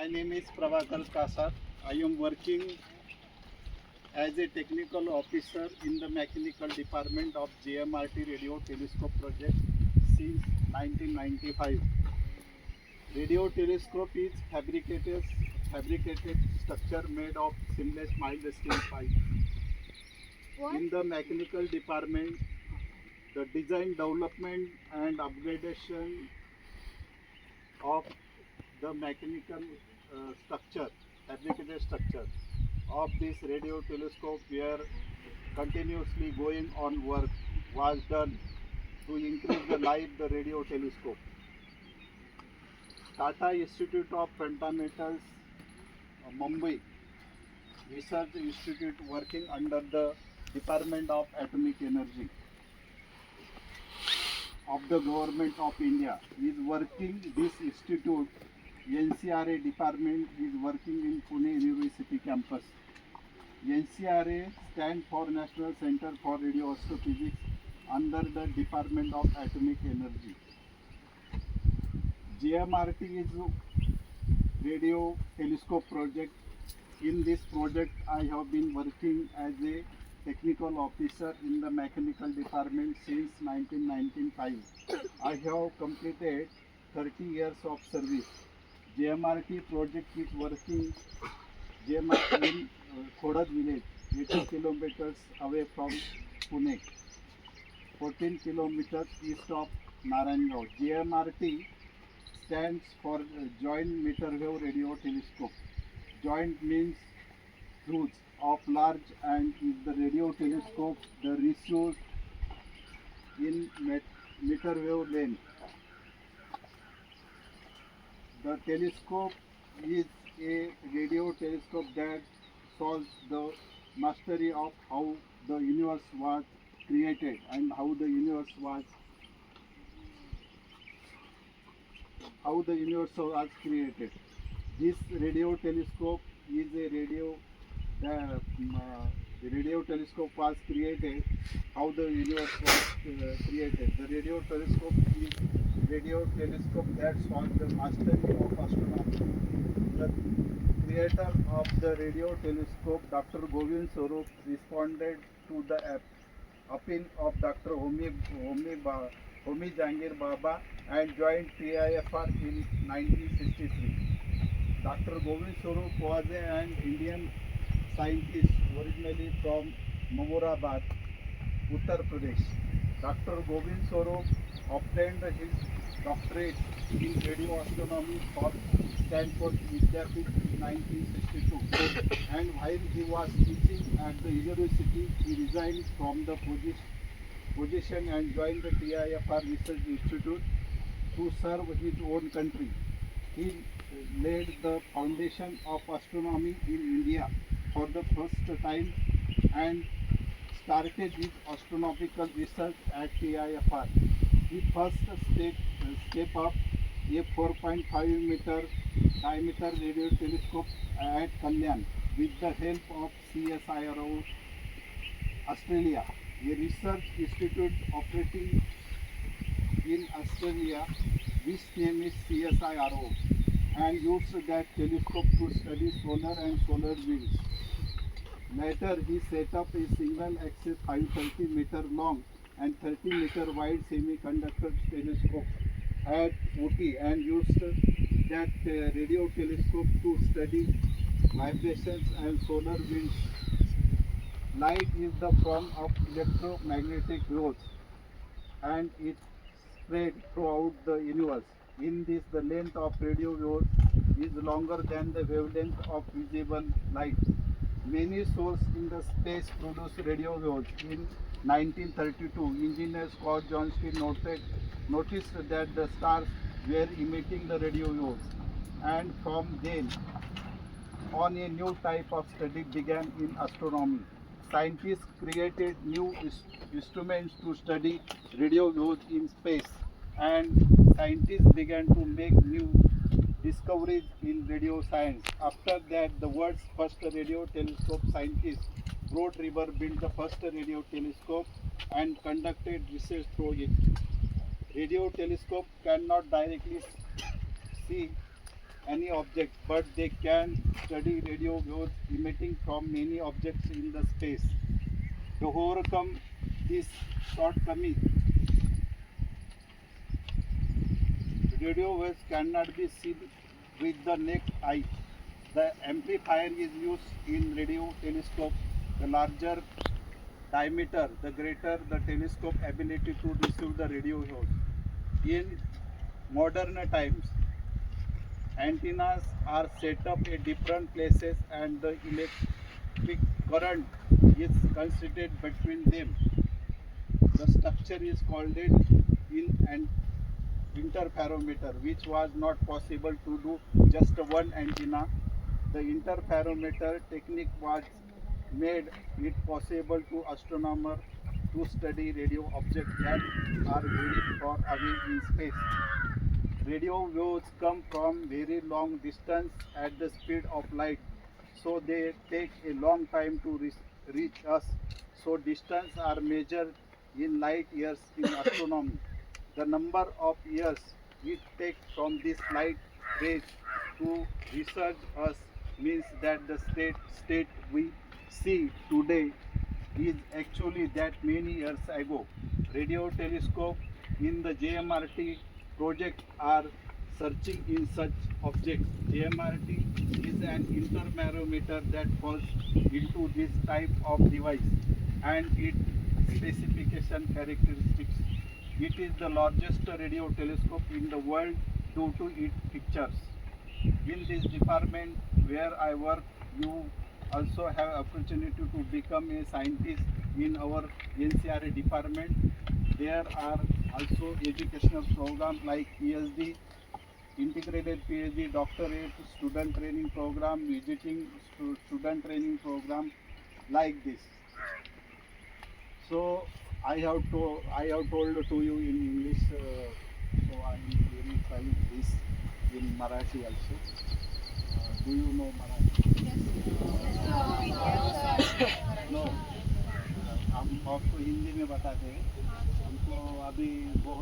My name is Prabhakar Kasar. I am working as a technical officer in the mechanical department of JMRT Radio Telescope project since 1995. Radio telescope is fabricated structure made of seamless mild steel pipe. In the mechanical department, the design, development and upgradation of the mechanical structure, fabricated structure of this radio telescope were continuously going on. Work was done to increase the life the radio telescope. Tata Institute of Fundamentals, Mumbai Research Institute working under the Department of Atomic Energy of the Government of India is working. This institute NCRA department is working in Pune University campus. NCRA stands for National Center for Radio Astrophysics under the Department of Atomic Energy. JMRT is radio telescope project. In this project I have been working as a technical officer in the mechanical department since 1995. I have completed 30 years of service. JMRT project is working JMRT in Khodad village, 80 kilometers away from Pune, 14 kilometers east of Narayangau. JMRT stands for Joint Meter Wave Radio Telescope. Joint means huge of large and is the radio telescope the receives in meter wave length. The telescope is a radio telescope that solves the mystery of how the universe was created and how the universe was created. This radio telescope is a the radio telescope was created, how the universe was created. The radio telescope is radio telescope that solves the mystery of astronomy. The creator of the radio telescope, Dr. Govind Swarup, responded to the appeal of Dr. Homi Jahangir Baba and joined PIFR in 1963. Dr. Govind Swarup was an Indian scientist originally from Mamurabad, Uttar Pradesh. Dr. Govind Swarup obtained his doctorate in radio astronomy from Stanford Vidyapith in 1962. And while he was teaching at the university, he resigned from the position and joined the PIFR Research Institute to serve his own country. He laid the foundation of astronomy in India for the first time and started his astronomical research at PIFR. He first step up a 4.5 meter diameter radio telescope at Kalyan with the help of CSIRO Australia, a research institute operating in Australia, which name is CSIRO, and used that telescope to study solar and solar winds. Later, he set up a single-axis 530 meter long and 30 meter wide semiconductor telescope at Ooty and used that radio telescope to study vibrations and solar winds. Light is the form of electromagnetic waves and it spread throughout the universe. In this, the length of radio waves is longer than the wavelength of visible light. Many sources in the space produce radio waves. In 1932, engineer Scott Johnston noticed that the stars were emitting the radio waves, and from then on a new type of study began in astronomy. Scientists created new instruments to study radio waves in space, and scientists began to make new discoveries in radio science. After that, the world's first radio telescope scientist Broad River built the first radio telescope and conducted research through it. Radio telescope cannot directly see any object, but they can study radio waves emitting from many objects in the space. To overcome this shortcoming, radio waves cannot be seen with the naked eye. The amplifier is used in radio telescope. The larger diameter, the greater the telescope ability to receive the radio waves. In modern times, antennas are set up at different places and the electric current is considered between them. The structure is called it in an interferometer, which was not possible to do just one antenna. The interferometer technique was made it possible to astronomers to study radio objects that are very far away in space. Radio waves come from very long distance at the speed of light, so they take a long time to reach us. So distance are measured in light years in astronomy. The number of years it takes from this light rays to research us means that the state we see today is actually that many years ago. Radio telescope in the JMRT project are searching in such objects. JMRT is an interferometer that falls into this type of device and its specification characteristics. It is the largest radio telescope in the world due to its features. In this department where I work, you also have opportunity to become a scientist in our NCRA department. There are also educational programs like PhD, integrated PhD, doctorate, student training program, visiting student training program like this. So I have told to you in English, so I am verifying this in Marathi also. Do you know Marathi? No, हम आपको हिंदी में बताते हैं. हमको अभी बहुत